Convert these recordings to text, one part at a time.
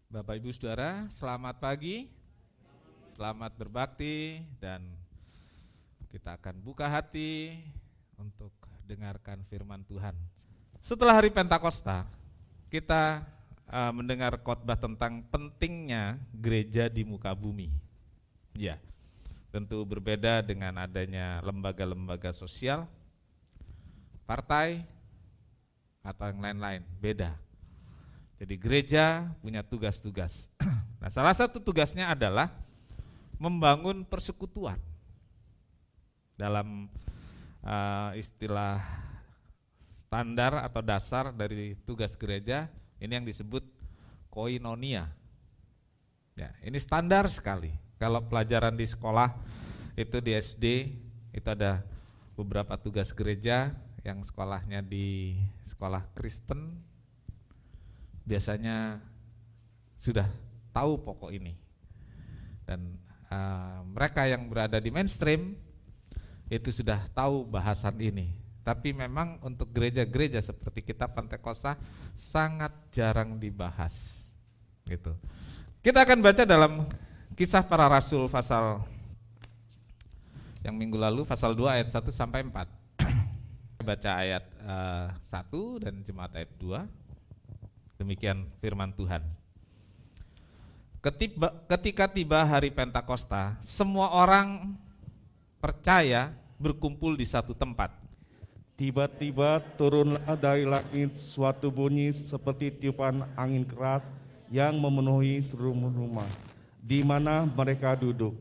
Bapak Ibu Saudara, selamat pagi, selamat berbakti, dan kita akan buka hati untuk dengarkan firman Tuhan. Setelah hari Pentakosta, kita mendengar khotbah tentang pentingnya gereja di muka bumi. Ya, tentu berbeda dengan adanya lembaga-lembaga sosial, partai, atau yang lain-lain, beda. Jadi gereja punya tugas-tugas. Nah, salah satu tugasnya adalah membangun persekutuan. Dalam istilah standar atau dasar dari tugas gereja, ini yang disebut koinonia. Ya, ini standar sekali. Kalau pelajaran di sekolah itu di SD itu ada beberapa tugas gereja yang sekolahnya di sekolah Kristen. Biasanya sudah tahu pokok ini, dan mereka yang berada di mainstream itu sudah tahu bahasan ini. Tapi memang untuk gereja-gereja seperti kita Pentakosta sangat jarang dibahas. Gitu. Kita akan baca dalam Kisah Para Rasul pasal yang minggu lalu, pasal 2 ayat 1 sampai 4. Baca ayat 1 dan jemaat ayat 2. Demikian firman Tuhan. Ketika tiba hari Pentakosta, semua orang percaya berkumpul di satu tempat. Tiba-tiba turunlah dari langit suatu bunyi seperti tiupan angin keras yang memenuhi seluruh rumah di mana mereka duduk.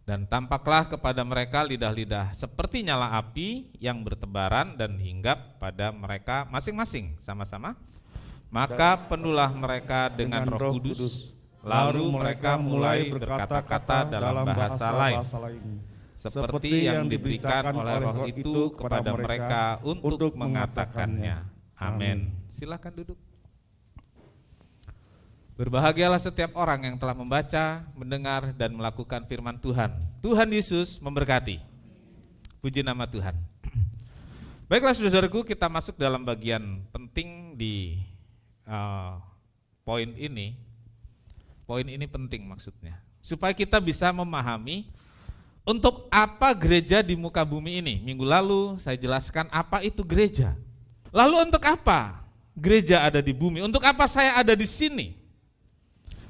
Dan tampaklah kepada mereka lidah-lidah seperti nyala api yang bertebaran dan hinggap pada mereka masing-masing sama-sama. Maka penuhlah mereka dengan Roh Kudus. Lalu mereka mulai berkata-kata dalam bahasa lain, seperti yang diberikan oleh Roh itu kepada mereka untuk mengatakannya. Amin. Silakan duduk. Berbahagialah setiap orang yang telah membaca, mendengar, dan melakukan firman Tuhan. Tuhan Yesus memberkati. Puji nama Tuhan. Baiklah saudaraku, kita masuk dalam bagian penting di poin ini. Poin ini penting maksudnya, supaya kita bisa memahami untuk apa gereja di muka bumi ini. Minggu lalu saya jelaskan apa itu gereja. Lalu untuk apa gereja ada di bumi? Untuk apa saya ada di sini?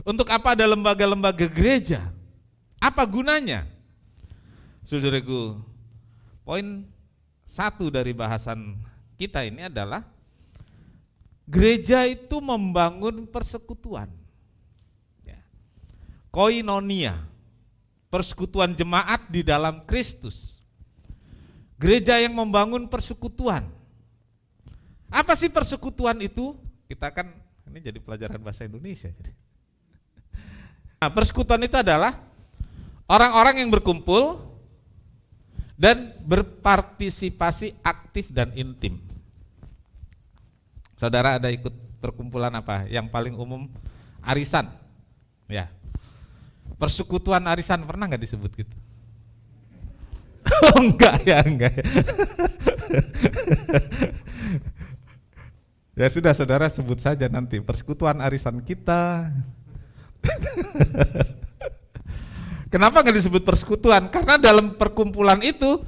Untuk apa ada lembaga-lembaga gereja? Apa gunanya? Saudaraku, poin 1 dari bahasan kita ini adalah gereja itu membangun persekutuan. Ya. Koinonia, persekutuan jemaat di dalam Kristus. Gereja yang membangun persekutuan. Apa sih persekutuan itu? Kita kan, ini jadi pelajaran bahasa Indonesia. Nah, persekutuan itu adalah orang-orang yang berkumpul dan berpartisipasi aktif dan intim. Saudara ada ikut perkumpulan apa? Yang paling umum arisan. Ya. Persekutuan arisan pernah enggak disebut gitu? Enggak ya. Ya sudah, saudara sebut saja nanti persekutuan arisan kita. Kenapa enggak disebut persekutuan? Karena dalam perkumpulan itu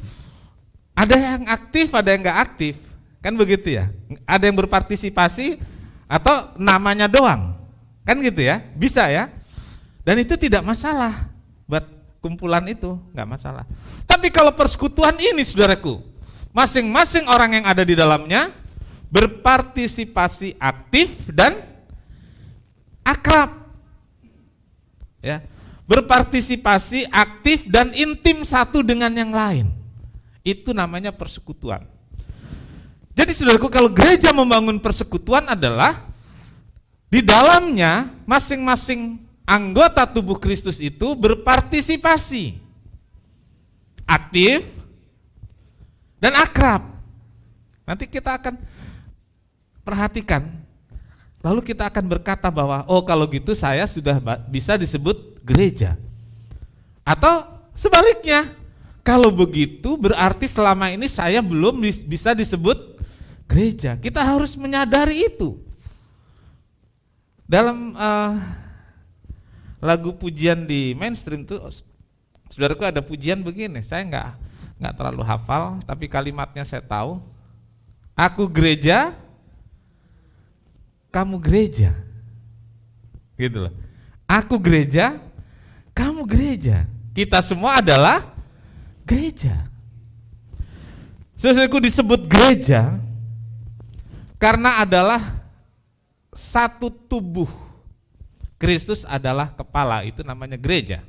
ada yang aktif, ada yang enggak aktif. Kan begitu ya, ada yang berpartisipasi atau namanya doang, kan gitu ya, bisa ya. Dan itu tidak masalah, buat kumpulan itu nggak masalah. Tapi kalau persekutuan ini saudaraku, masing-masing orang yang ada di dalamnya berpartisipasi aktif dan akrab, ya, berpartisipasi aktif dan intim satu dengan yang lain, itu namanya persekutuan. Jadi saudaraku, kalau gereja membangun persekutuan adalah di dalamnya masing-masing anggota tubuh Kristus itu berpartisipasi aktif dan akrab. Nanti kita akan perhatikan, lalu kita akan berkata bahwa oh kalau gitu saya sudah bisa disebut gereja. Atau sebaliknya, kalau begitu berarti selama ini saya belum bisa disebut gereja. Kita harus menyadari itu. Dalam lagu pujian di mainstream tuh, saudaraku, ada pujian begini, saya nggak terlalu hafal, tapi kalimatnya saya tahu. Aku gereja, kamu gereja, gitu loh. Aku gereja, kamu gereja. Kita semua adalah gereja. Saudaraku, disebut gereja karena adalah satu tubuh. Kristus adalah kepala, itu namanya gereja.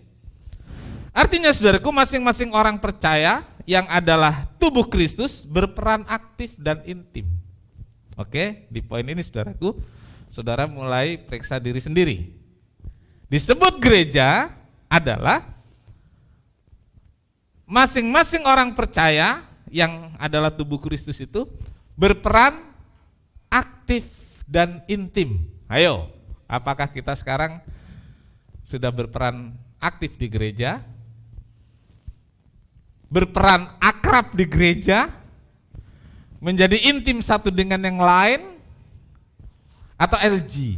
Artinya saudaraku, masing-masing orang percaya yang adalah tubuh Kristus berperan aktif dan intim. Oke, di poin ini saudaraku, saudara mulai periksa diri sendiri. Disebut gereja adalah masing-masing orang percaya yang adalah tubuh Kristus itu berperan aktif dan intim. Ayo, apakah kita sekarang sudah berperan aktif di gereja? Berperan akrab di gereja? Menjadi intim satu dengan yang lain? Atau LG?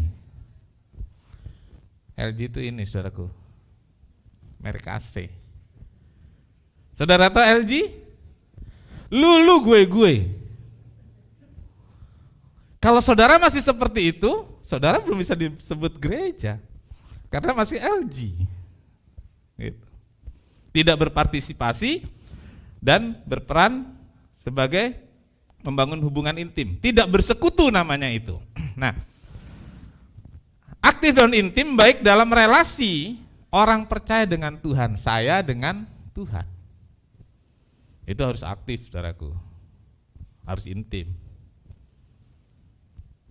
LG itu ini saudaraku, merek AC. Saudara tahu LG? Lu gue. Kalau saudara masih seperti itu, saudara belum bisa disebut gereja, karena masih LG. Gitu. Tidak berpartisipasi dan berperan sebagai membangun hubungan intim. Tidak bersekutu namanya itu. Nah, aktif dan intim baik dalam relasi orang percaya dengan Tuhan, saya dengan Tuhan. Itu harus aktif, saudaraku. Harus intim.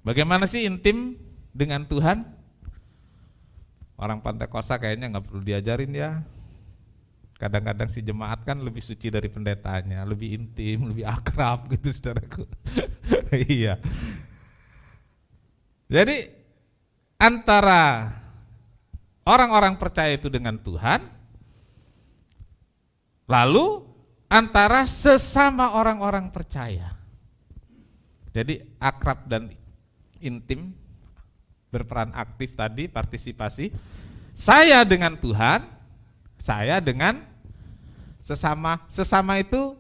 Bagaimana sih intim dengan Tuhan? Orang Pantai Kosta kayaknya nggak perlu diajarin ya. Kadang-kadang si jemaat kan lebih suci dari pendetanya, lebih intim, lebih akrab gitu, saudaraku. Iya. Jadi antara orang-orang percaya itu dengan Tuhan, lalu antara sesama orang-orang percaya. Jadi akrab dan intim, berperan aktif tadi, partisipasi. Saya dengan Tuhan, saya dengan sesama. Sesama itu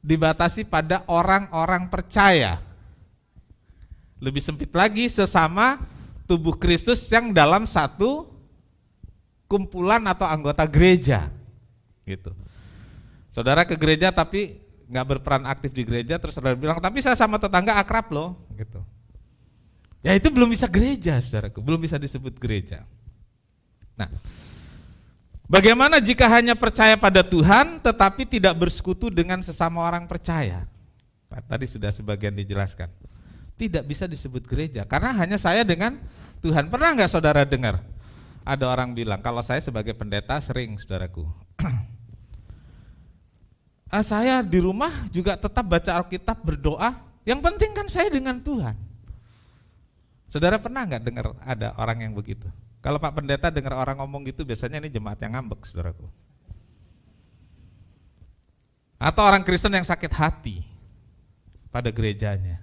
dibatasi pada orang-orang percaya. Lebih sempit lagi, sesama tubuh Kristus yang dalam satu kumpulan atau anggota gereja. Gitu. Saudara ke gereja tapi nggak berperan aktif di gereja, terus saudara bilang, tapi saya sama tetangga akrab loh, gitu. Ya itu belum bisa gereja, saudaraku, belum bisa disebut gereja. Nah, bagaimana jika hanya percaya pada Tuhan tetapi tidak bersekutu dengan sesama orang percaya? Tadi sudah sebagian dijelaskan. Tidak bisa disebut gereja karena hanya saya dengan Tuhan. Pernah nggak saudara dengar ada orang bilang, kalau saya sebagai pendeta sering, saudaraku, saya di rumah juga tetap baca Alkitab, berdoa, yang penting kan saya dengan Tuhan. Saudara pernah nggak dengar ada orang yang begitu? Kalau Pak Pendeta dengar orang ngomong gitu, biasanya ini jemaat yang ngambek, saudaraku. Atau orang Kristen yang sakit hati pada gerejanya.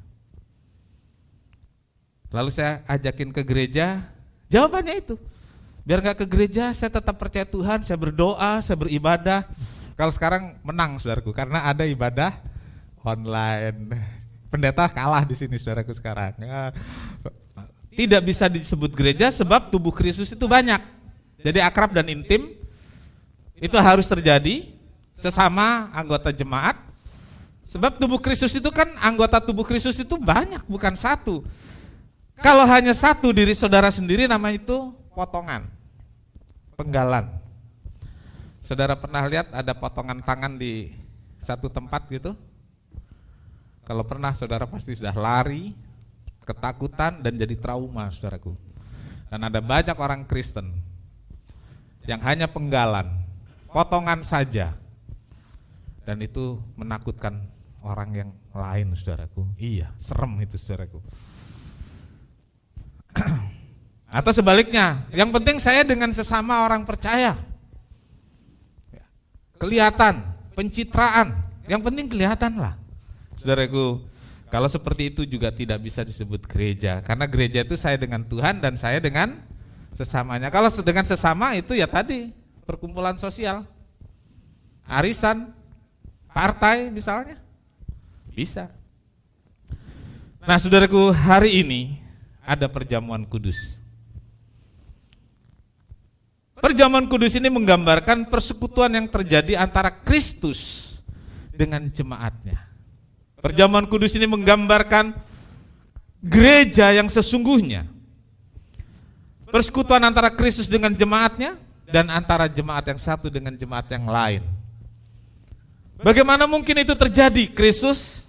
Lalu saya ajakin ke gereja, jawabannya itu, biar nggak ke gereja, saya tetap percaya Tuhan, saya berdoa, saya beribadah. Kalau sekarang menang, saudaraku, karena ada ibadah online. Pendeta kalah di sini, saudaraku, sekarang. Tidak bisa disebut gereja sebab tubuh Kristus itu banyak. Jadi akrab dan intim itu harus terjadi sesama anggota jemaat. Sebab tubuh Kristus itu kan, anggota tubuh Kristus itu banyak, bukan satu. Kalau hanya satu diri saudara sendiri, namanya itu potongan, penggalan. Saudara pernah lihat ada potongan tangan di satu tempat gitu? Kalau pernah, saudara pasti sudah lari, ketakutan, dan jadi trauma, saudaraku. Dan ada banyak orang Kristen yang hanya penggalan, potongan saja, dan itu menakutkan orang yang lain, saudaraku. Iya, serem itu, saudaraku. Atau sebaliknya, yang penting saya dengan sesama orang percaya. Kelihatan, pencitraan, yang penting kelihatan lah, saudaraku. Kalau seperti itu juga tidak bisa disebut gereja, karena gereja itu saya dengan Tuhan dan saya dengan sesamanya. Kalau dengan sesama itu ya tadi perkumpulan sosial, arisan, partai misalnya, bisa. Nah saudaraku, hari ini ada perjamuan kudus. Perjamuan kudus ini menggambarkan persekutuan yang terjadi antara Kristus dengan jemaatnya. Perjamuan kudus ini menggambarkan gereja yang sesungguhnya. Persekutuan antara Kristus dengan jemaatnya dan antara jemaat yang satu dengan jemaat yang lain. Bagaimana mungkin itu terjadi? Kristus,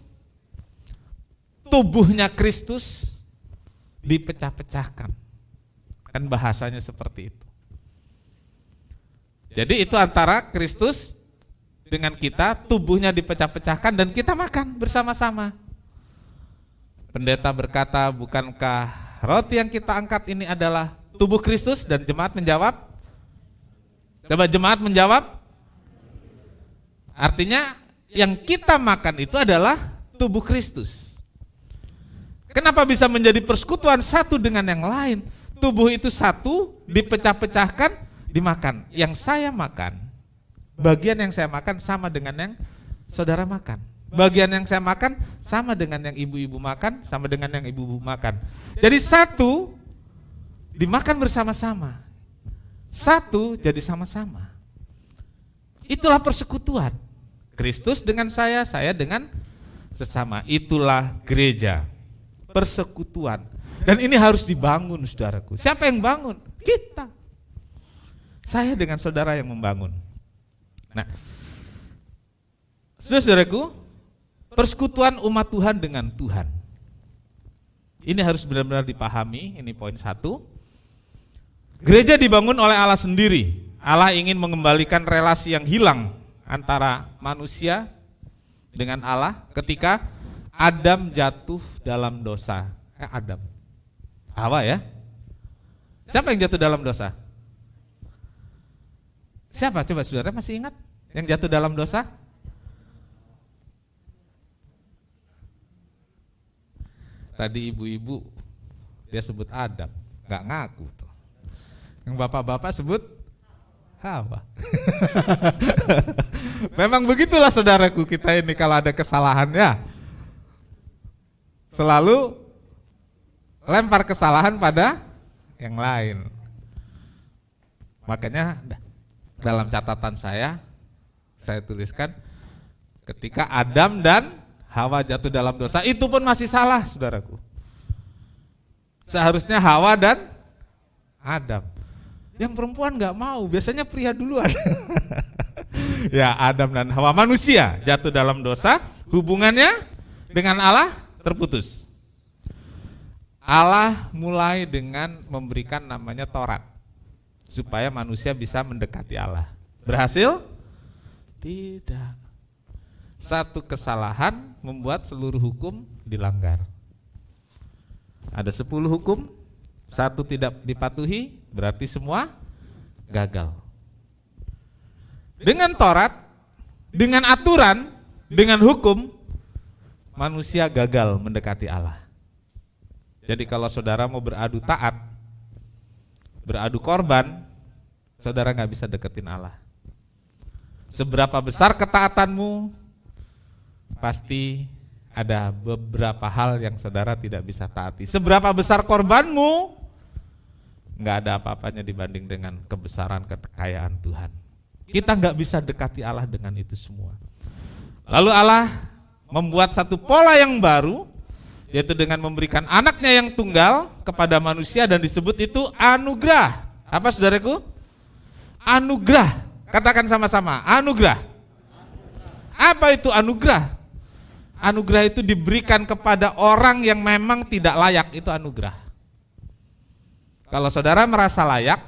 tubuhnya Kristus dipecah-pecahkan. Kan bahasanya seperti itu. Jadi itu antara Kristus dengan kita, tubuhnya dipecah-pecahkan dan kita makan bersama-sama. Pendeta berkata, bukankah roti yang kita angkat ini adalah tubuh Kristus? Dan jemaat menjawab? Coba jemaat menjawab? Artinya yang kita makan itu adalah tubuh Kristus. Kenapa bisa menjadi persekutuan satu dengan yang lain? Tubuh itu satu, dipecah-pecahkan, dimakan. Yang saya makan, bagian yang saya makan sama dengan yang saudara makan. Bagian yang saya makan sama dengan yang ibu-ibu makan, sama dengan yang ibu-ibu makan. Jadi satu dimakan bersama-sama. Satu jadi sama-sama. Itulah persekutuan. Kristus dengan saya dengan sesama. Itulah gereja. Persekutuan. Dan ini harus dibangun, saudaraku. Siapa yang bangun? Kita. Saya dengan saudara yang membangun. Nah, saudaraku, persekutuan umat Tuhan dengan Tuhan. Ini harus benar-benar dipahami, ini poin 1. Gereja dibangun oleh Allah sendiri. Allah ingin mengembalikan relasi yang hilang antara manusia dengan Allah ketika Adam jatuh dalam dosa. Adam. Hawa ya? Siapa yang jatuh dalam dosa? Siapa? Coba saudara masih ingat yang jatuh dalam dosa? Tadi ibu-ibu dia sebut Adam, nggak ngaku tuh. Yang bapak-bapak sebut Hawa. Memang begitulah saudaraku, kita ini kalau ada kesalahan ya selalu lempar kesalahan pada yang lain. Makanya dalam catatan saya tuliskan ketika Adam dan Hawa jatuh dalam dosa, itu pun masih salah, saudaraku. Seharusnya Hawa dan Adam. Yang perempuan nggak mau, biasanya pria duluan. Ya, Adam dan Hawa, manusia jatuh dalam dosa, hubungannya dengan Allah terputus. Allah mulai dengan memberikan namanya Taurat supaya manusia bisa mendekati Allah. Berhasil? Tidak. Satu kesalahan membuat seluruh hukum dilanggar. Ada 10 hukum, satu tidak dipatuhi, berarti semua gagal. Dengan Taurat, dengan aturan, dengan hukum, manusia gagal mendekati Allah. Jadi kalau saudara mau beradu taat, beradu korban, saudara gak bisa deketin Allah. Seberapa besar ketaatanmu, pasti ada beberapa hal yang saudara tidak bisa taati. Seberapa besar korbanmu, nggak ada apa-apanya dibanding dengan kebesaran kekayaan Tuhan. Kita nggak bisa dekati Allah dengan itu semua. Lalu Allah membuat satu pola yang baru, yaitu dengan memberikan anaknya yang tunggal kepada manusia, dan disebut itu anugerah. Apa saudaraku? Anugerah. Katakan sama-sama, anugerah. Apa itu anugerah? Anugerah itu diberikan kepada orang yang memang tidak layak, itu anugerah. Kalau saudara merasa layak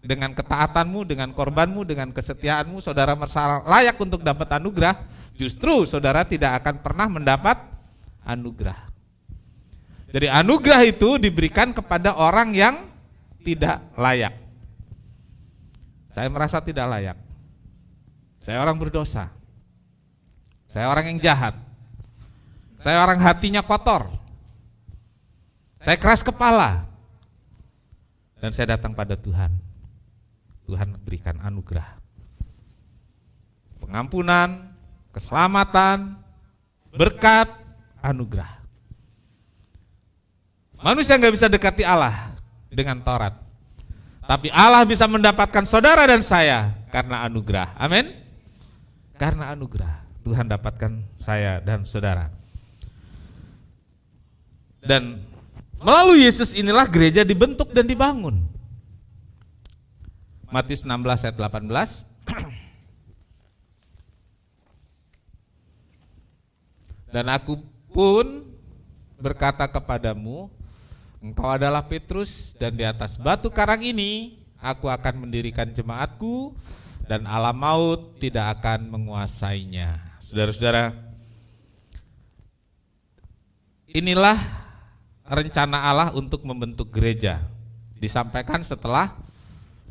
dengan ketaatanmu, dengan korbanmu, dengan kesetiaanmu, saudara merasa layak untuk dapat anugerah, justru saudara tidak akan pernah mendapat anugerah. Jadi anugerah itu diberikan kepada orang yang tidak layak. Saya merasa tidak layak. Saya orang berdosa. Saya orang yang jahat. Saya orang hatinya kotor. Saya keras kepala. Dan saya datang pada Tuhan. Tuhan berikan anugerah. Pengampunan, keselamatan, berkat, anugerah. Manusia nggak bisa dekati Allah dengan Taurat. Tapi Allah bisa mendapatkan saudara dan saya karena anugerah. Amin. Karena anugerah Tuhan dapatkan saya dan saudara. Dan melalui Yesus inilah gereja dibentuk dan dibangun. Matius 16 ayat 18. Dan aku pun berkata kepadamu, engkau adalah Petrus, dan di atas batu karang ini aku akan mendirikan jemaatku, dan alam maut tidak akan menguasainya. Saudara-saudara, inilah rencana Allah untuk membentuk gereja. Disampaikan setelah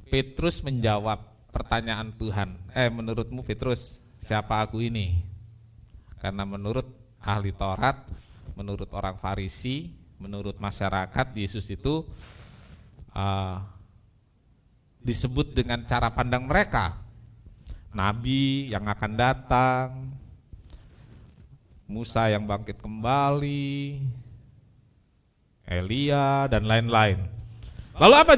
Petrus menjawab pertanyaan Tuhan. Menurutmu Petrus, siapa aku ini? Karena menurut ahli Taurat, menurut orang Farisi, menurut masyarakat, Yesus itu disebut dengan cara pandang mereka. Nabi yang akan datang, Musa yang bangkit kembali, Elia dan lain-lain. Lalu apa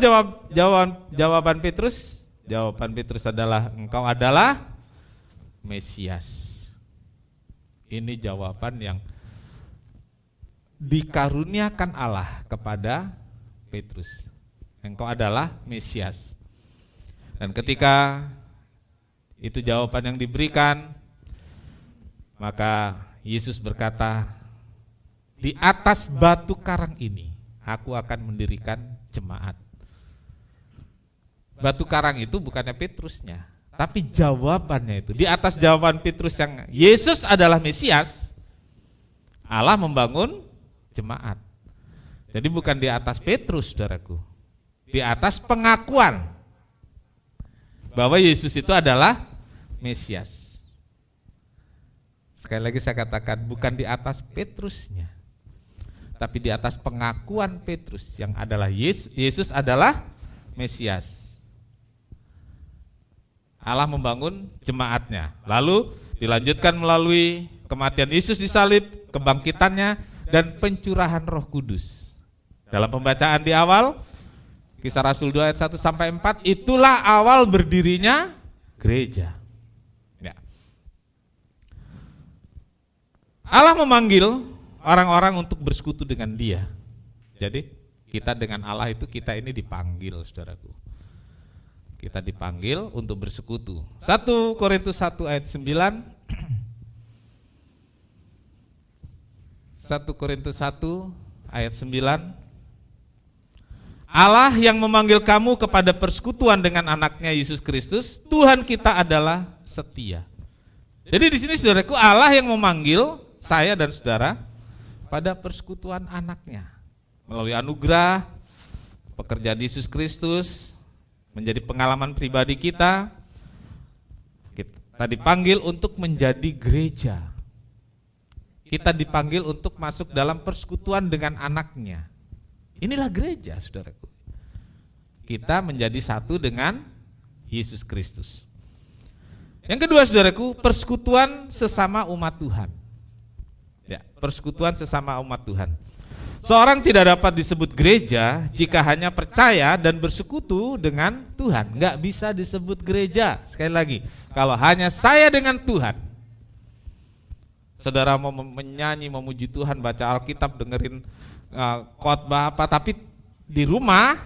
jawaban Petrus? Jawaban Petrus adalah, engkau adalah Mesias. Ini jawaban yang dikaruniakan Allah kepada Petrus. Engkau adalah Mesias. Dan ketika itu jawaban yang diberikan, maka Yesus berkata, di atas batu karang ini aku akan mendirikan jemaat. Batu karang itu bukannya Petrusnya, tapi jawabannya itu. Di atas jawaban Petrus yang Yesus adalah Mesias, Allah membangun jemaat. Jadi bukan di atas Petrus, saudaraku. Di atas pengakuan bahwa Yesus itu adalah Mesias. Sekali lagi saya katakan, bukan di atas Petrusnya, tapi di atas pengakuan Petrus yang adalah Yesus adalah Mesias. Allah membangun jemaatnya. Lalu dilanjutkan melalui kematian Yesus di salib, kebangkitannya, dan pencurahan Roh Kudus. Dalam pembacaan di awal, Kisah Rasul 2 ayat 1 sampai 4, itulah awal berdirinya gereja. Ya. Allah memanggil orang-orang untuk bersekutu dengan Dia. Jadi kita dengan Allah itu, kita ini dipanggil, saudaraku. Kita dipanggil untuk bersekutu. 1 Korintus 1 ayat 9. 1 Korintus 1 ayat 9. Allah yang memanggil kamu kepada persekutuan dengan anaknya Yesus Kristus, Tuhan kita adalah setia. Jadi di sini saudaraku, Allah yang memanggil saya dan saudara pada persekutuan anaknya. Melalui anugerah, pekerjaan Yesus Kristus, menjadi pengalaman pribadi kita dipanggil untuk menjadi gereja. Kita dipanggil untuk masuk dalam persekutuan dengan anaknya. Inilah gereja, saudaraku. Kita menjadi satu dengan Yesus Kristus. Yang kedua, saudaraku, persekutuan sesama umat Tuhan. Ya, persekutuan sesama umat Tuhan. Seorang tidak dapat disebut gereja jika hanya percaya dan bersekutu dengan Tuhan. Enggak bisa disebut gereja. Sekali lagi, kalau hanya saya dengan Tuhan, saudara mau menyanyi, memuji Tuhan, baca Alkitab, dengerin khotbah apa, tapi di rumah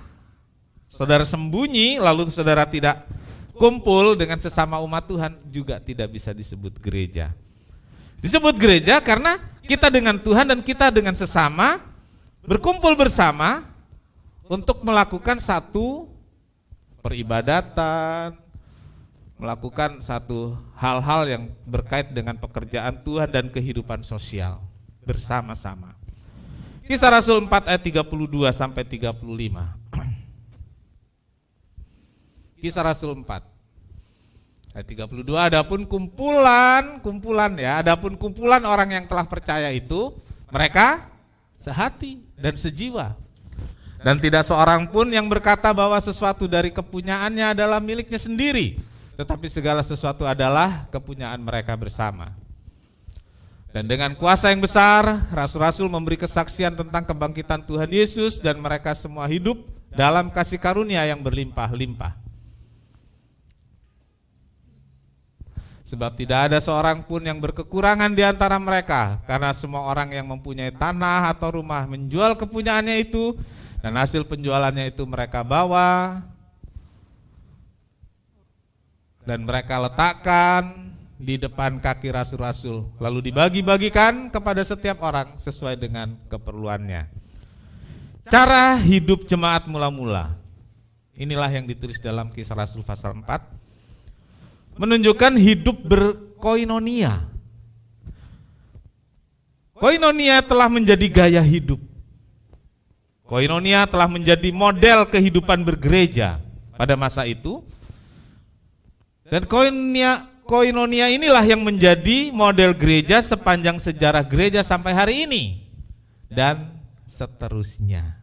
saudara sembunyi, lalu saudara tidak kumpul dengan sesama umat Tuhan, juga tidak bisa disebut gereja. Disebut gereja karena kita dengan Tuhan dan kita dengan sesama berkumpul bersama untuk melakukan satu peribadatan, melakukan satu hal-hal yang berkait dengan pekerjaan Tuhan dan kehidupan sosial bersama-sama. Kisah Rasul 4 ayat 32 sampai 35. Kisah Rasul 4 ayat 32, adapun kumpulan orang yang telah percaya itu, mereka sehati dan sejiwa. Dan tidak seorang pun yang berkata bahwa sesuatu dari kepunyaannya adalah miliknya sendiri, tetapi segala sesuatu adalah kepunyaan mereka bersama. Dan dengan kuasa yang besar, rasul-rasul memberi kesaksian tentang kebangkitan Tuhan Yesus, dan mereka semua hidup dalam kasih karunia yang berlimpah-limpah. Sebab tidak ada seorang pun yang berkekurangan di antara mereka, karena semua orang yang mempunyai tanah atau rumah menjual kepunyaannya itu, dan hasil penjualannya itu mereka bawa dan mereka letakkan di depan kaki rasul-rasul, lalu dibagi-bagikan kepada setiap orang sesuai dengan keperluannya. Cara hidup jemaat mula-mula, inilah yang ditulis dalam Kisah Rasul pasal 4, menunjukkan hidup berkoinonia. Koinonia telah menjadi gaya hidup. Koinonia telah menjadi model kehidupan bergereja pada masa itu. Dan koinonia inilah yang menjadi model gereja sepanjang sejarah gereja sampai hari ini. Dan seterusnya.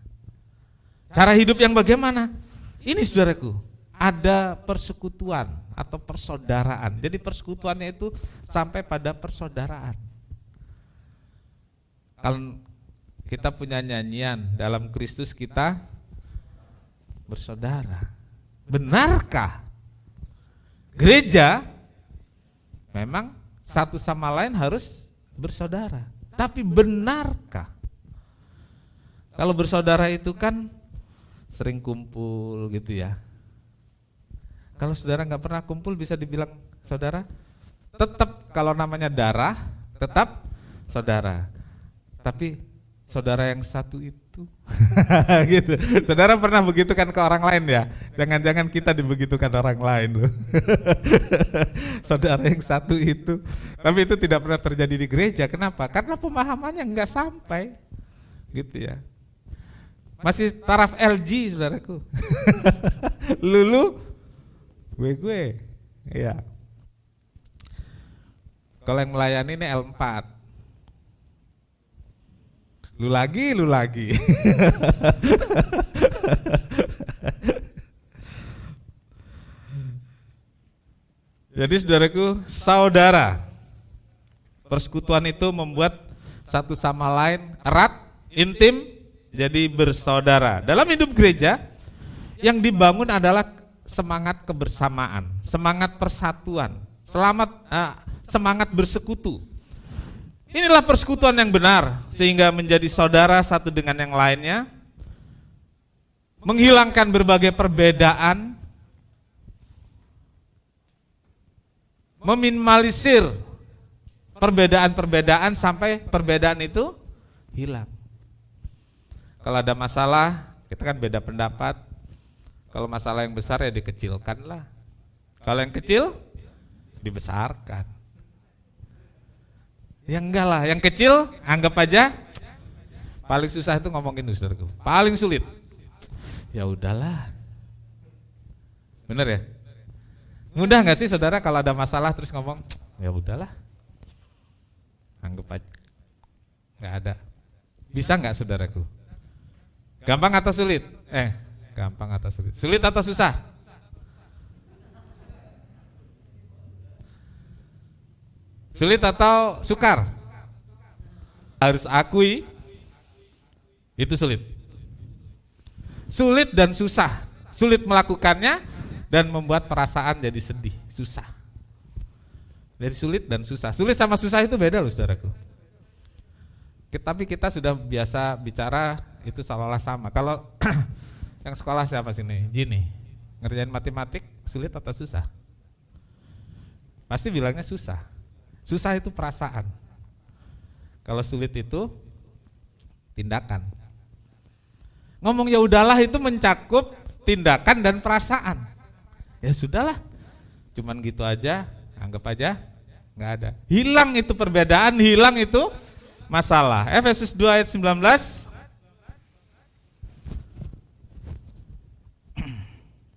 Cara hidup yang bagaimana? Ini saudaraku, ada persekutuan atau persaudaraan. Jadi persekutuannya itu sampai pada persaudaraan. Kalau kita punya nyanyian, dalam Kristus kita bersaudara. Benarkah gereja memang satu sama lain harus bersaudara? Tapi benarkah? Kalau bersaudara itu kan sering kumpul gitu ya. Kalau saudara nggak pernah kumpul bisa dibilang saudara? Tetap kalau namanya darah, tetap saudara. Tapi saudara yang satu itu gitu. Saudara pernah begitu kan ke orang lain ya? Jangan-jangan kita dibegitukan orang lain loh. Saudara yang satu itu. Tapi itu tidak pernah terjadi di gereja. Kenapa? Karena pemahamannya enggak sampai. Gitu ya. Masih taraf LG saudaraku. Lulu gue. Iya. Kalau yang melayani ini L4. Lu lagi. Jadi saudaraku, saudara. Persekutuan itu membuat satu sama lain erat, intim, jadi bersaudara. Dalam hidup gereja, yang dibangun adalah semangat kebersamaan, semangat persatuan, semangat bersekutu. Inilah persekutuan yang benar, sehingga menjadi saudara satu dengan yang lainnya, menghilangkan berbagai perbedaan, meminimalisir perbedaan-perbedaan sampai perbedaan itu hilang. Kalau ada masalah, kita kan beda pendapat. Kalau masalah yang besar ya dikecilkan lah. Kalau yang kecil, dibesarkan. Ya enggak lah, yang kecil anggap aja. Paling susah itu ngomongin saudaraku. Paling sulit. Ya udahlah. Bener ya? Mudah enggak sih saudara kalau ada masalah terus ngomong, ya udahlah. Anggap aja. Enggak ada. Bisa enggak saudaraku? Gampang atau sulit? Gampang atau sulit? Sulit atau susah? Sulit atau sukar? Harus akui itu sulit. Sulit dan susah. Sulit melakukannya dan membuat perasaan jadi sedih, susah. Dari sulit dan susah. Sulit sama susah itu beda loh saudaraku. Tapi kita sudah biasa bicara itu seolah-olah sama. Kalau yang sekolah siapa sini? Gini. Ngerjain matematik sulit atau susah? Pasti bilangnya susah. Susah itu perasaan. Kalau sulit itu tindakan. Ngomong ya udahlah itu mencakup tindakan dan perasaan. Ya sudahlah. Cuman gitu aja, anggap aja enggak ada. Hilang itu perbedaan, hilang itu masalah. Efesus 2 ayat 19.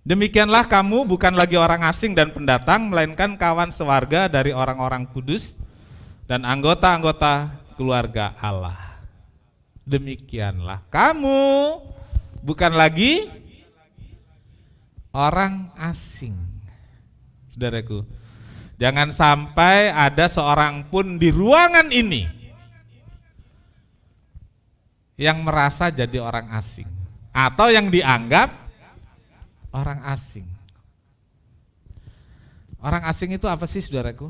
Demikianlah kamu bukan lagi orang asing dan pendatang, melainkan kawan sewarga dari orang-orang kudus dan anggota-anggota keluarga Allah. Demikianlah kamu bukan lagi orang asing. Saudaraku, jangan sampai ada seorang pun di ruangan ini yang merasa jadi orang asing atau yang dianggap orang asing. Orang asing itu apa sih, saudaraku?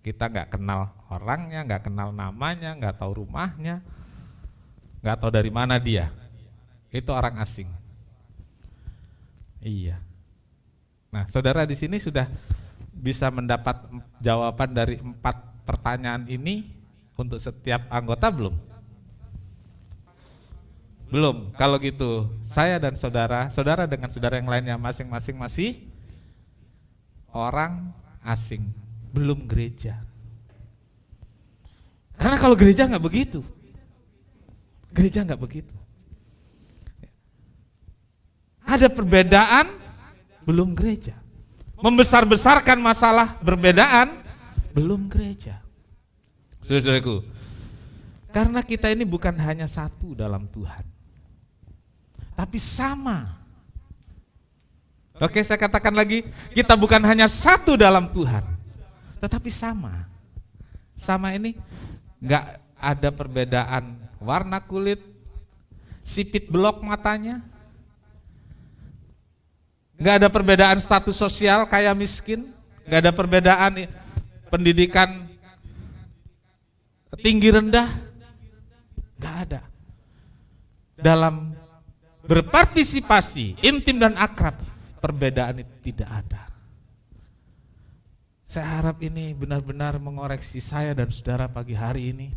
Kita nggak kenal orangnya, nggak kenal namanya, nggak tahu rumahnya, nggak tahu dari mana dia. Itu orang asing. Iya. Nah, saudara di sini sudah bisa mendapat jawaban dari 4 pertanyaan ini untuk setiap anggota belum? Belum. Kalau gitu, saya dan saudara dengan saudara yang lainnya masing-masing masih orang asing, belum gereja. Karena kalau gereja nggak begitu. Gereja nggak begitu. Ada perbedaan, belum gereja. Membesar-besarkan masalah perbedaan, belum gereja. Saudaraku, karena kita ini bukan hanya satu dalam Tuhan, tapi sama. Oke, saya katakan lagi, kita bukan hanya satu dalam Tuhan, tetapi sama. Sama ini nggak ada perbedaan warna kulit, sipit belok matanya, nggak ada perbedaan status sosial kaya miskin, nggak ada perbedaan pendidikan tinggi rendah, nggak ada. Dalam berpartisipasi intim dan akrab, perbedaan itu tidak ada. Saya harap ini benar-benar mengoreksi saya dan saudara pagi hari ini,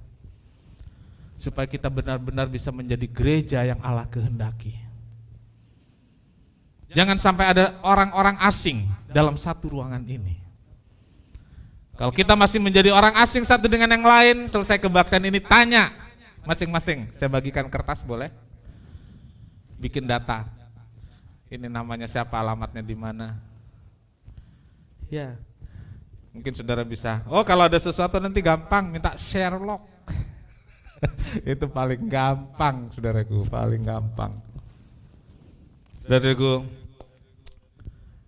supaya kita benar-benar bisa menjadi gereja yang Allah kehendaki. Jangan sampai ada orang-orang asing dalam satu ruangan ini. Kalau kita masih menjadi orang asing satu dengan yang lain, selesai kebaktian ini tanya masing-masing. Saya bagikan kertas boleh? Bikin data. Ini namanya siapa, alamatnya di mana? Ya. Mungkin saudara bisa. Oh, kalau ada sesuatu nanti gampang minta Sherlock. Itu paling gampang, saudaraku, paling gampang. Saudaraku,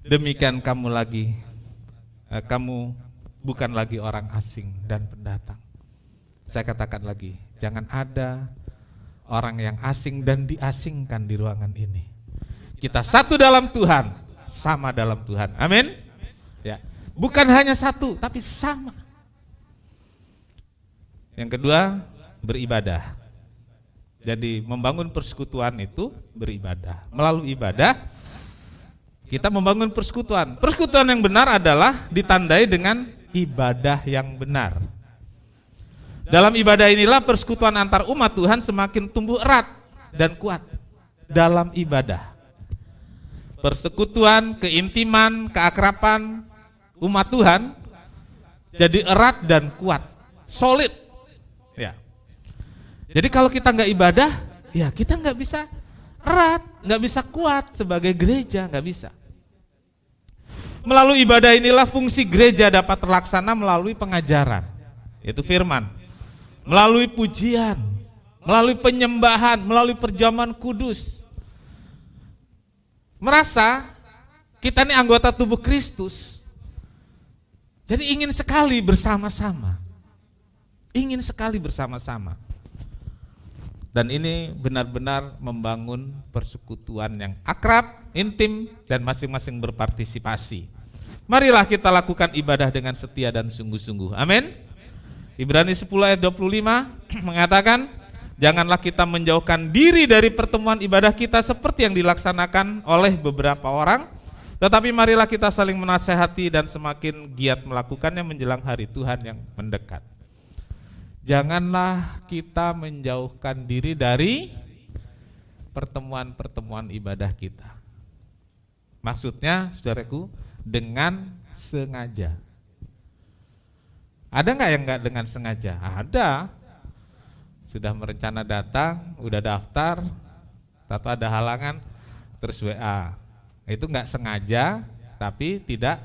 demikian kamu bukan lagi orang asing dan pendatang. Saya katakan lagi, jangan ada orang yang asing dan diasingkan di ruangan ini. Kita satu dalam Tuhan, sama dalam Tuhan. Amin. Ya, bukan hanya satu, tapi sama. Yang kedua, beribadah. Jadi membangun persekutuan itu beribadah. Melalui ibadah kita membangun persekutuan. Persekutuan yang benar adalah ditandai dengan ibadah yang benar. Dalam ibadah inilah persekutuan antar umat Tuhan semakin tumbuh erat dan kuat dalam ibadah. Persekutuan, keintiman, keakraban umat Tuhan jadi erat dan kuat, solid. Ya. Jadi kalau kita nggak ibadah, ya kita nggak bisa erat, nggak bisa kuat sebagai gereja, nggak bisa. Melalui ibadah inilah fungsi gereja dapat terlaksana melalui pengajaran, yaitu firman, melalui pujian, melalui penyembahan, melalui perjamuan kudus. Merasa kita ini anggota tubuh Kristus, jadi ingin sekali bersama-sama, ingin sekali bersama-sama. Dan ini benar-benar membangun persekutuan yang akrab, intim, dan masing-masing berpartisipasi. Marilah kita lakukan ibadah dengan setia dan sungguh-sungguh. Amin. Ibrani 10 ayat 25 mengatakan, janganlah kita menjauhkan diri dari pertemuan ibadah kita seperti yang dilaksanakan oleh beberapa orang, tetapi marilah kita saling menasehati dan semakin giat melakukannya menjelang hari Tuhan yang mendekat. Janganlah kita menjauhkan diri dari pertemuan-pertemuan ibadah kita. Maksudnya, saudaraku, dengan sengaja. Ada nggak yang nggak dengan sengaja? Ada. Sudah merencana datang, udah daftar, atau ada halangan, terus WA. Itu nggak sengaja, tapi tidak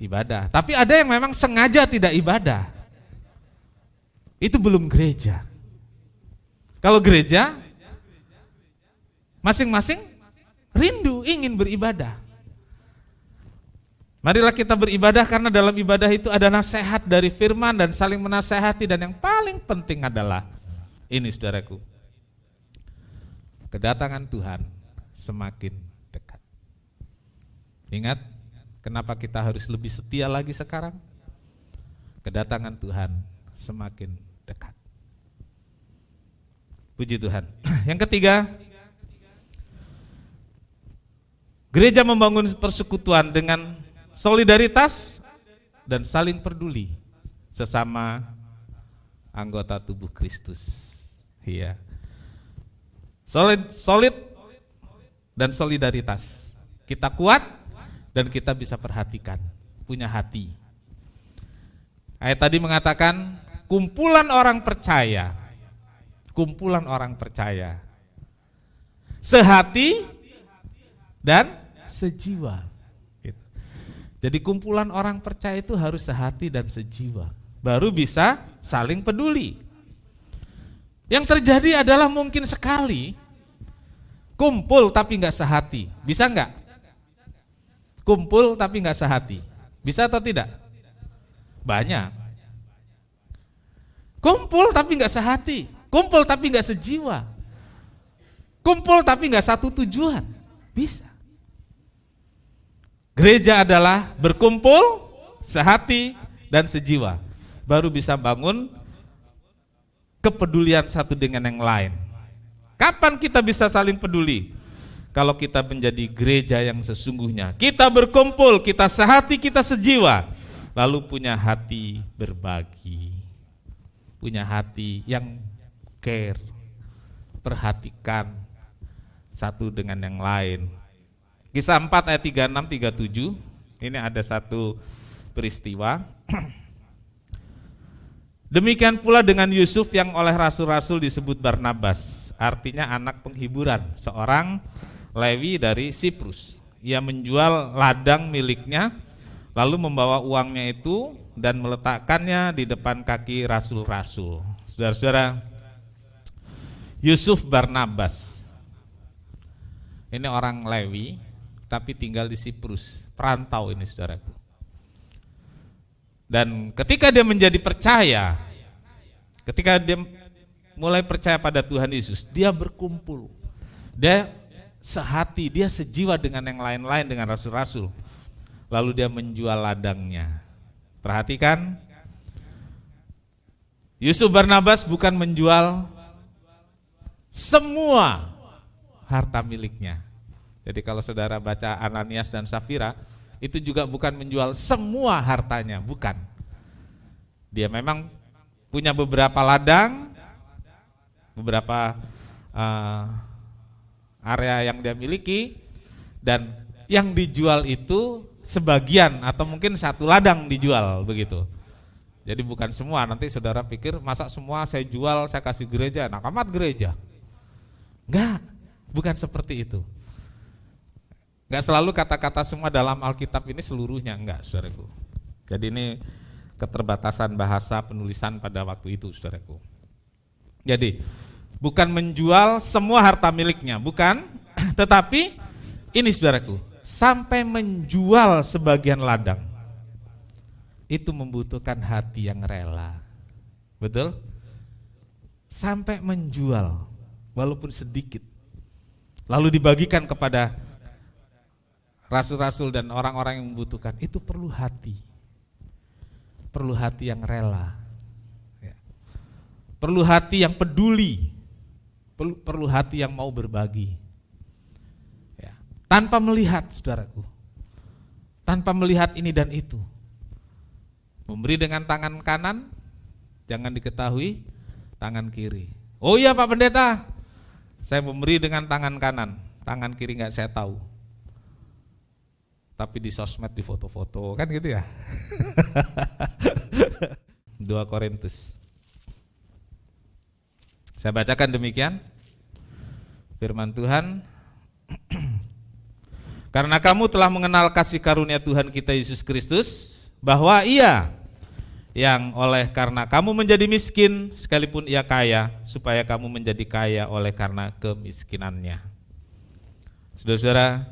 ibadah. Tapi ada yang memang sengaja tidak ibadah. Itu belum gereja. Kalau gereja, Masing-masing rindu ingin beribadah. Marilah kita beribadah karena dalam ibadah itu ada nasihat dari firman dan saling menasehati, dan yang paling penting adalah ini saudaraku, kedatangan Tuhan semakin dekat. Ingat, kenapa kita harus lebih setia lagi sekarang? Kedatangan Tuhan semakin dekat. Puji Tuhan. Yang ketiga, gereja membangun persekutuan dengan solidaritas dan saling peduli sesama anggota tubuh Kristus. Iya. Solid dan solidaritas. Kita kuat dan kita bisa perhatikan, punya hati. Ayat tadi mengatakan kumpulan orang percaya. Kumpulan orang percaya. Sehati dan sejiwa. Jadi kumpulan orang percaya itu harus sehati dan sejiwa, baru bisa saling peduli. Yang terjadi adalah mungkin sekali kumpul tapi nggak sehati. Bisa nggak? Kumpul tapi nggak sehati. Bisa atau tidak? Banyak. Kumpul tapi nggak sehati, kumpul tapi nggak sejiwa, kumpul tapi nggak satu tujuan. Bisa. Gereja adalah berkumpul, sehati dan sejiwa, baru bisa bangun kepedulian satu dengan yang lain. Kapan kita bisa saling peduli? Kalau kita menjadi gereja yang sesungguhnya, kita berkumpul, kita sehati, kita sejiwa, lalu punya hati berbagi, punya hati yang care, perhatikan satu dengan yang lain. Kisah 4 ayat 36-37, ini ada satu peristiwa. Demikian pula dengan Yusuf yang oleh rasul-rasul disebut Barnabas, artinya anak penghiburan, seorang Lewi dari Siprus. Ia menjual ladang miliknya, lalu membawa uangnya itu dan meletakkannya di depan kaki rasul-rasul. Saudara-saudara, Yusuf Barnabas ini orang Lewi tapi tinggal di Siprus, perantau ini saudaraku. Dan ketika dia menjadi percaya, ketika dia mulai percaya pada Tuhan Yesus, dia berkumpul, dia sehati, dia sejiwa dengan yang lain-lain, dengan rasul-rasul. Lalu dia menjual ladangnya. Perhatikan, Yusuf Barnabas bukan menjual semua harta miliknya. Jadi kalau saudara baca Ananias dan Safira, itu juga bukan menjual semua hartanya, bukan. Dia memang punya beberapa ladang, beberapa area yang dia miliki, dan yang dijual itu sebagian atau mungkin satu ladang dijual begitu. Jadi bukan semua. Nanti saudara pikir masa semua saya jual, saya kasih gereja, nah amat gereja. Enggak, bukan seperti itu. Enggak selalu kata-kata semua dalam Alkitab ini seluruhnya, enggak saudaraku. Jadi ini keterbatasan bahasa penulisan pada waktu itu saudaraku. Jadi bukan menjual semua harta miliknya, bukan, tetapi ini saudaraku, sampai menjual sebagian ladang. Itu membutuhkan hati yang rela. Betul? Sampai menjual walaupun sedikit. Lalu dibagikan kepada rasul-rasul dan orang-orang yang membutuhkan. Itu perlu hati. Perlu hati yang rela. Perlu hati yang peduli. Perlu hati yang mau berbagi. Tanpa melihat, saudaraku. Tanpa melihat ini dan itu. Memberi dengan tangan kanan, jangan diketahui tangan kiri. Oh iya Pak Pendeta, saya memberi dengan tangan kanan, tangan kiri enggak saya tahu. Tapi di sosmed di foto-foto, kan gitu ya. 2 Korintus. Saya bacakan demikian. Firman Tuhan. Karena kamu telah mengenal kasih karunia Tuhan kita Yesus Kristus, bahwa Ia yang karena kamu menjadi miskin sekalipun Ia kaya, supaya kamu menjadi kaya oleh karena kemiskinannya. Saudara-saudara,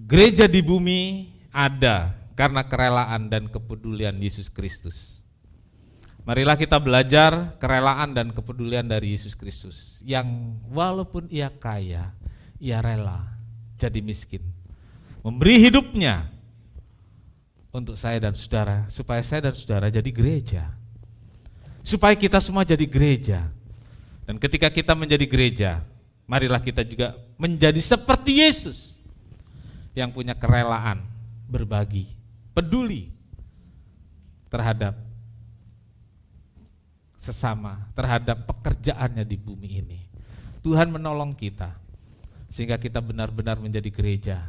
gereja di bumi ada karena kerelaan dan kepedulian Yesus Kristus. Marilah kita belajar kerelaan dan kepedulian dari Yesus Kristus, yang walaupun ia kaya, ia rela jadi miskin, memberi hidupnya untuk saya dan saudara, supaya saya dan saudara jadi gereja, supaya kita semua jadi gereja. Dan ketika kita menjadi gereja, marilah kita juga menjadi seperti Yesus, yang punya kerelaan, berbagi, peduli terhadap sesama, terhadap pekerjaannya di bumi ini. Tuhan menolong kita sehingga kita benar-benar menjadi gereja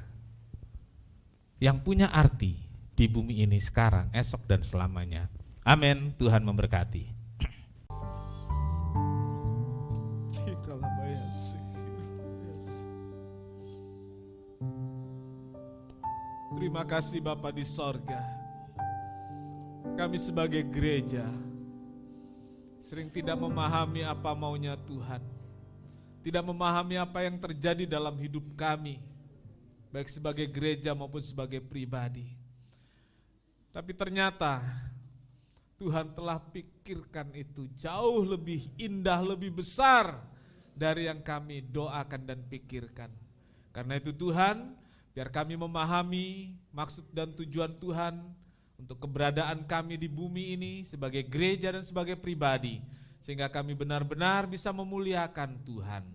yang punya arti di bumi ini sekarang, esok, dan selamanya. Amin. Tuhan memberkati. Terima kasih Bapa di sorga. Kami sebagai gereja sering tidak memahami apa maunya Tuhan, tidak memahami apa yang terjadi dalam hidup kami, baik sebagai gereja maupun sebagai pribadi. Tapi ternyata Tuhan telah pikirkan itu jauh lebih indah, lebih besar dari yang kami doakan dan pikirkan. Karena itu Tuhan, biar kami memahami maksud dan tujuan Tuhan untuk keberadaan kami di bumi ini sebagai gereja dan sebagai pribadi, sehingga kami benar-benar bisa memuliakan Tuhan.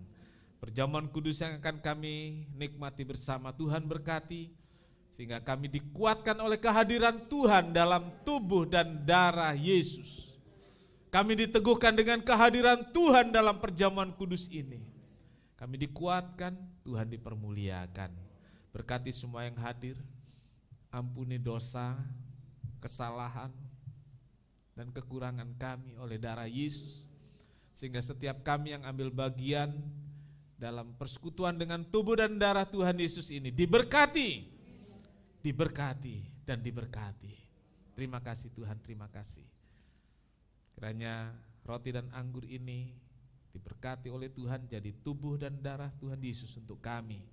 Perjamuan kudus yang akan kami nikmati bersama, Tuhan berkati, sehingga kami dikuatkan oleh kehadiran Tuhan dalam tubuh dan darah Yesus. Kami diteguhkan dengan kehadiran Tuhan dalam perjamuan kudus ini. Kami dikuatkan, Tuhan dipermuliakan. Berkati semua yang hadir, ampuni dosa, kesalahan, dan kekurangan kami oleh darah Yesus, sehingga setiap kami yang ambil bagian dalam persekutuan dengan tubuh dan darah Tuhan Yesus ini diberkati, dan diberkati. Terima kasih Tuhan, terima kasih. Kiranya roti dan anggur ini diberkati oleh Tuhan jadi tubuh dan darah Tuhan Yesus untuk kami.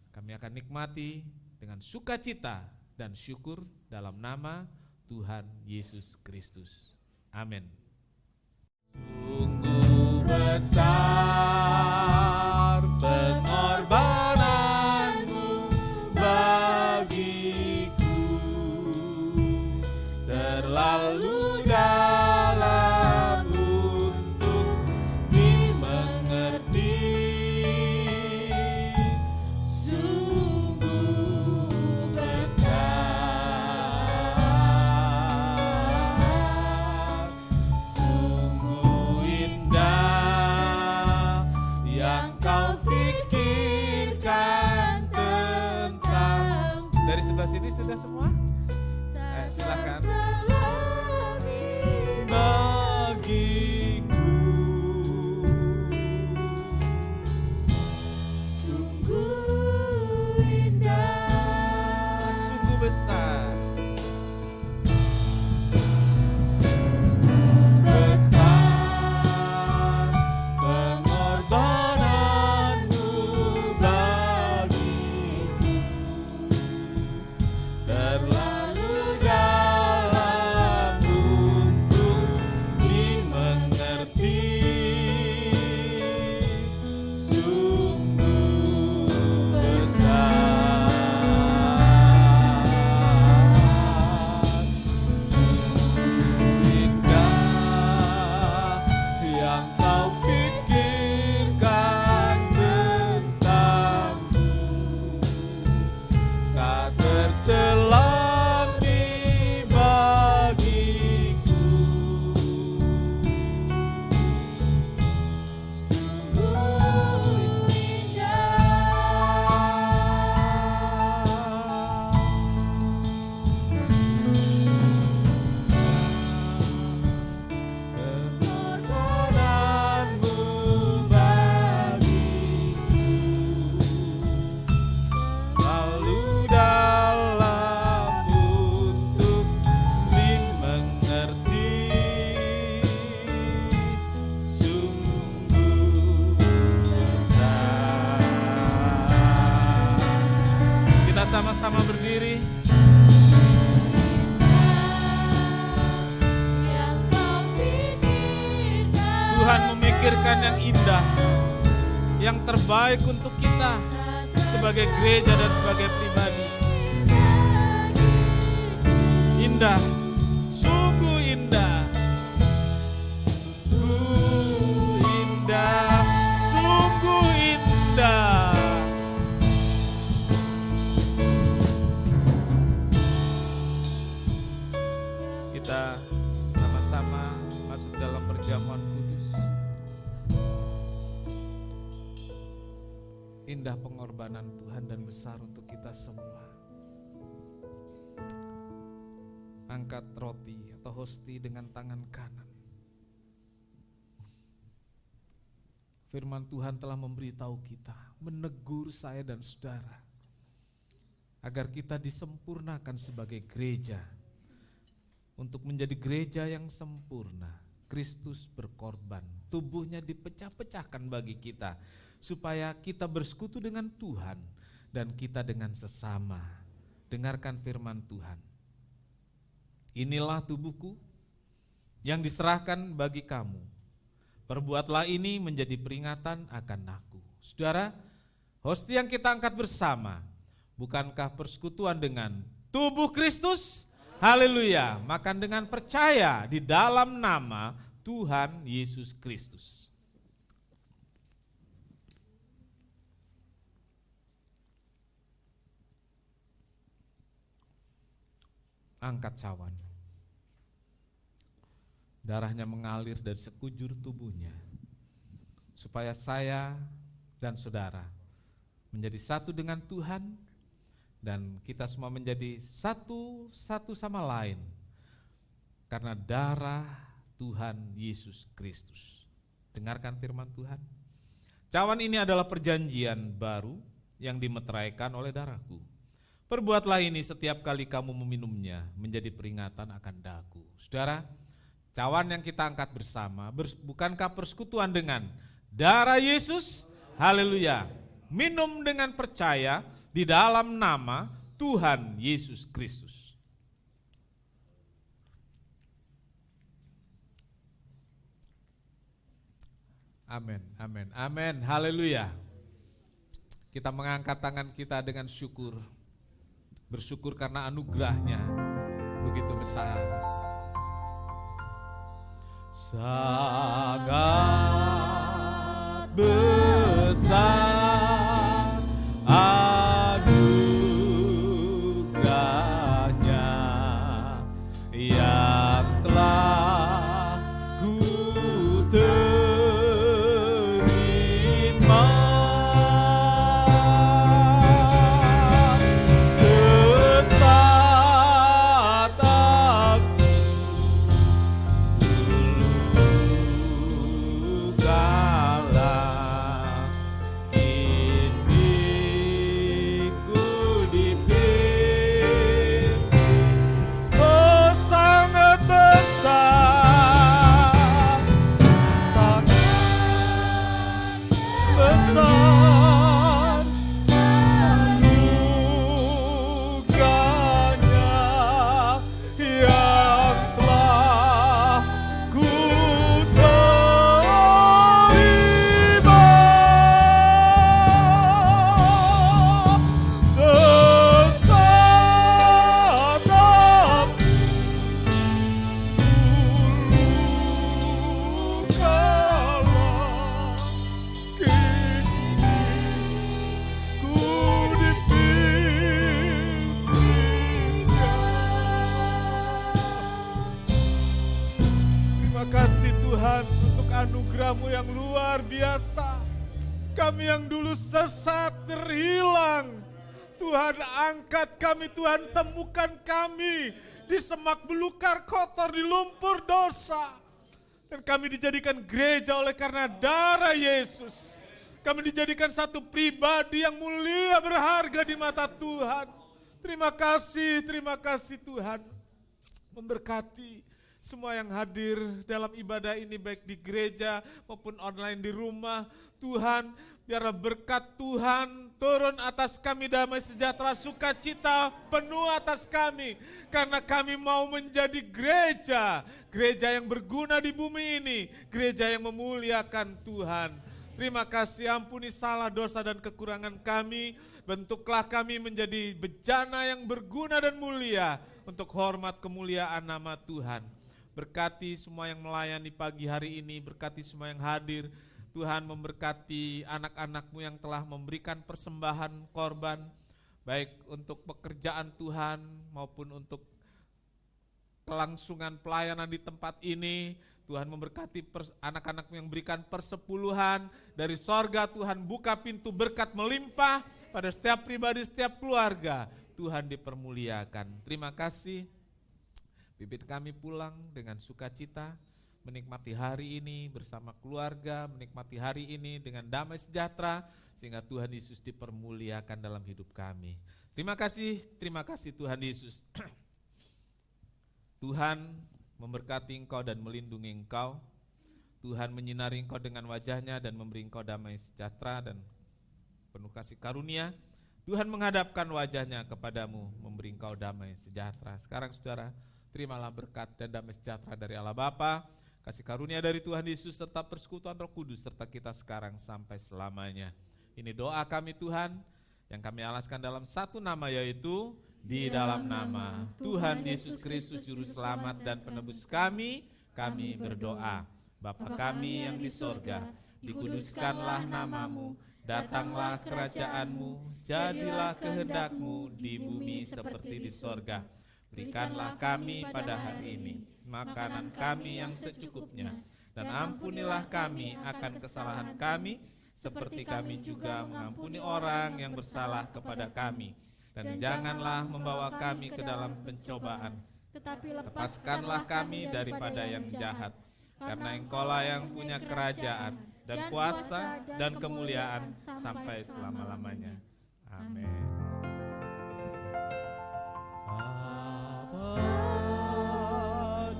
Kami akan nikmati dengan sukacita dan syukur dalam nama Tuhan Yesus Kristus. Amin. Sungguh besar pengorbananmu bagiku, terlalu dalam untuk dimengerti. Sungguh besar, sungguh indah yang kau pikirkan tentang. Dari sebelah sini sudah semua? Silakan. Bagiku sungguh indah, sungguh besar, sungguh besar pengorbananmu bagiku, terlalu sama-sama berdiri. Tuhan memikirkan yang indah, yang terbaik untuk kita sebagai gereja dan sebagai pribadi. Indah, sungguh indah. Indah, sungguh indah. Kita sama-sama masuk dalam perjamuan kudus. Indah pengorbanan Tuhan dan besar untuk kita semua. Angkat roti atau hosti dengan tangan kanan. Firman Tuhan telah memberitahu kita, menegur saya dan saudara, agar kita disempurnakan sebagai gereja. Untuk menjadi gereja yang sempurna, Kristus berkorban, tubuhnya dipecah-pecahkan bagi kita, supaya kita bersekutu dengan Tuhan dan kita dengan sesama. Dengarkan firman Tuhan. Inilah tubuhku yang diserahkan bagi kamu. Perbuatlah ini menjadi peringatan akan aku. Saudara, hosti yang kita angkat bersama, bukankah persekutuan dengan tubuh Kristus? Haleluya. Makan dengan percaya di dalam nama Tuhan Yesus Kristus. Angkat cawan. Darahnya mengalir dari sekujur tubuhnya, supaya saya dan saudara menjadi satu dengan Tuhan, dan kita semua menjadi satu sama lain karena darah Tuhan Yesus Kristus. Dengarkan firman Tuhan. Cawan ini adalah perjanjian baru yang dimeteraikan oleh darahku. Perbuatlah ini setiap kali kamu meminumnya menjadi peringatan akan daku. Saudara, cawan yang kita angkat bersama, bukankah persekutuan dengan darah Yesus? Haleluya. Minum dengan percaya di dalam nama Tuhan Yesus Kristus. Amin, amin, amin, haleluya. Kita mengangkat tangan kita dengan syukur. Bersyukur karena anugerahnya begitu besar. Sangat besar anugerahnya yang telah ku terima. Anugerah-Mu yang luar biasa. Kami yang dulu sesat terhilang, Tuhan angkat kami, Tuhan temukan kami di semak belukar kotor, di lumpur dosa. Dan kami dijadikan gereja oleh karena darah Yesus. Kami dijadikan satu pribadi yang mulia, berharga di mata Tuhan. Terima kasih Tuhan. Memberkati semua yang hadir dalam ibadah ini, baik di gereja maupun online di rumah. Tuhan, biarlah berkat Tuhan turun atas kami damai sejahtera, sukacita penuh atas kami. Karena kami mau menjadi gereja, gereja yang berguna di bumi ini, gereja yang memuliakan Tuhan. Terima kasih, ampuni salah, dosa dan kekurangan kami. Bentuklah kami menjadi bejana yang berguna dan mulia untuk hormat kemuliaan nama Tuhan. Berkati semua yang melayani pagi hari ini, berkati semua yang hadir. Tuhan memberkati anak-anak-Mu yang telah memberikan persembahan korban, baik untuk pekerjaan Tuhan maupun untuk kelangsungan pelayanan di tempat ini. Tuhan memberkati anak-anak yang berikan persepuluhan dari sorga. Tuhan buka pintu berkat melimpah pada setiap pribadi, setiap keluarga. Tuhan dipermuliakan. Terima kasih. Bibit kami pulang dengan sukacita, menikmati hari ini bersama keluarga, menikmati hari ini dengan damai sejahtera, sehingga Tuhan Yesus dipermuliakan dalam hidup kami. Terima kasih Tuhan Yesus. Tuhan memberkati engkau dan melindungi engkau. Tuhan menyinari engkau dengan wajah-Nya dan memberi engkau damai sejahtera dan penuh kasih karunia. Tuhan menghadapkan wajah-Nya kepadamu, memberi engkau damai sejahtera. Sekarang saudara, terimalah berkat dan damai sejahtera dari Allah Bapa, kasih karunia dari Tuhan Yesus serta persekutuan Roh Kudus serta kita sekarang sampai selamanya. Ini doa kami Tuhan yang kami alaskan dalam satu nama, yaitu di dalam nama Tuhan Yesus Kristus Juru Selamat dan Penebus kami berdoa. Bapa kami yang di sorga, dikuduskanlah namamu, datanglah kerajaan-Mu, jadilah kehendak-Mu di bumi seperti di sorga. Berikanlah kami pada hari ini makanan kami yang secukupnya, dan ampunilah kami akan kesalahan kami, seperti kami juga mengampuni orang yang bersalah kepada kami. Dan janganlah membawa kami ke dalam pencobaan, tetapi lepaskanlah kami daripada yang jahat. Karena Engkaulah yang punya kerajaan dan kuasa dan kemuliaan sampai selama-lamanya. Amin.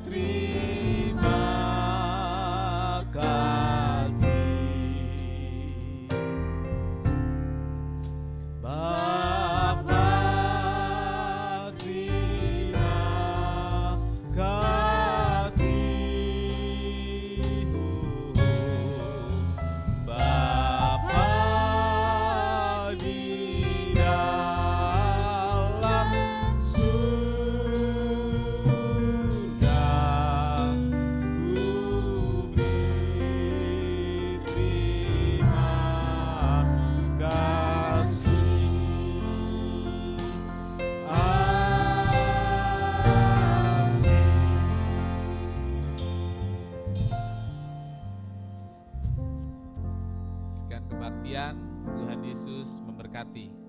Terima kasih Bapa, terima kasih Bapa di dalam surga, ku beri terima kasih. Sekian kebaktian, Tuhan Yesus memberkati.